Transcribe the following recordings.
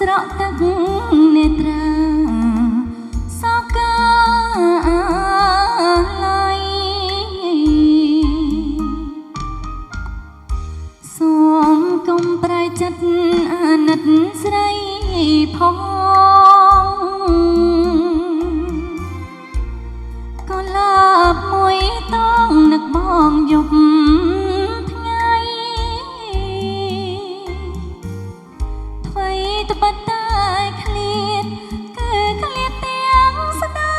ស្រក់ទឹកនេត្រាសោកាឡៃសូមកុំប្រែចិត្តអាណិតស្រីផងក៏លាបមួយតងនឹកបងយប់ថ្ងៃថ្មីត្បិតតែឃ្លាតគឺឃ្លាតទាំងស្ដា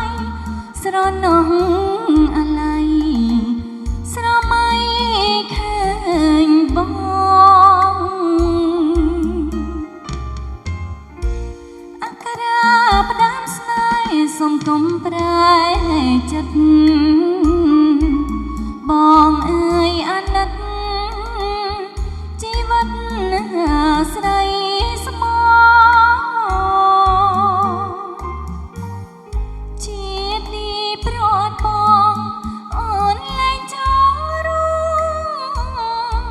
យស្រណោះអាឡ័យស្រមៃឃើញបងអក្សរាផ្ដាំស្នេហ៍សុំកុំប្រែចិត្តបងអើយអាណិតជីវិតស្រីស្មោជាតិនេះប្រត់បងអូនលែងចង់រួម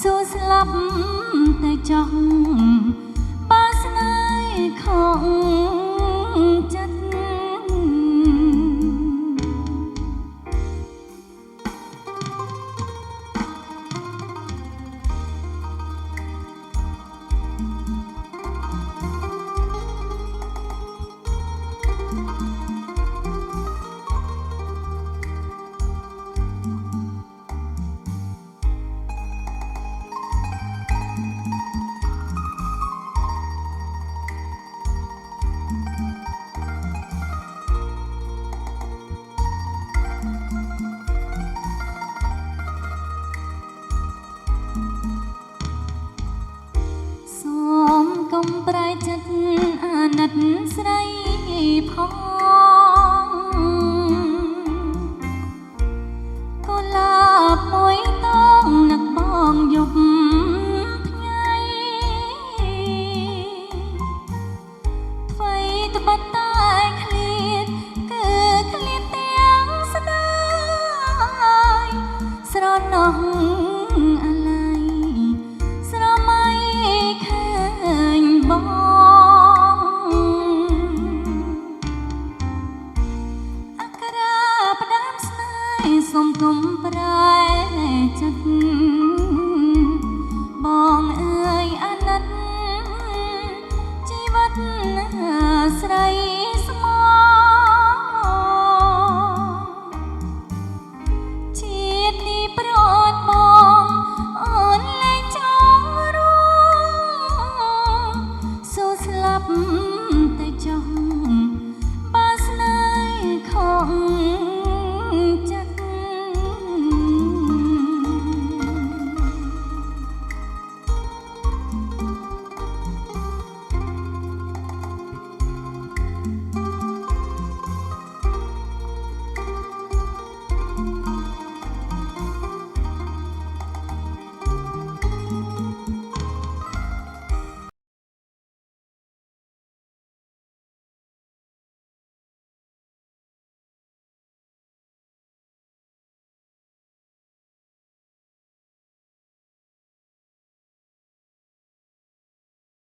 សួរស្លាប់តែចង់បើស្នេហ៍ខំចិត្តសូមកុំប្រែចិត្តអាណិតស្រីផង